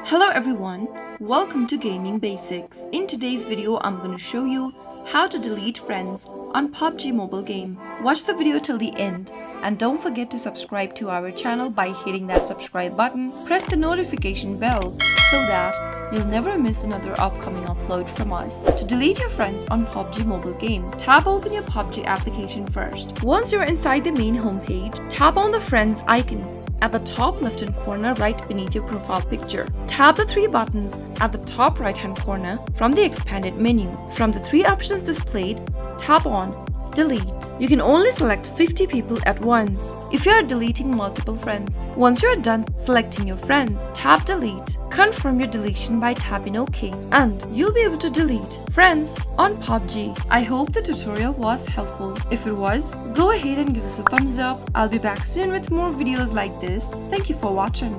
Hello everyone, welcome to Gaming Basics. In today's video, I'm going to show you how to delete friends on PUBG Mobile game. Watch the video till the end and don't forget to subscribe to our channel by hitting that subscribe button. Press the notification bell so that you'll never miss another upcoming upload from us. To delete your friends on PUBG Mobile game, tap open your PUBG application first. Once you're inside the main homepage, tap on the friends icon at the top left hand corner right beneath your profile picture. Tap the three buttons at the top right hand corner from the expanded menu. From the three options displayed, tap on Delete. You can only select 50 people at once if you are deleting multiple friends. Once you are done selecting your friends, tap Delete. Confirm your deletion by tapping OK and you'll be able to delete friends on PUBG. I hope the tutorial was helpful. If it was, go ahead and give us a thumbs up. I'll be back soon with more videos like this. Thank you for watching.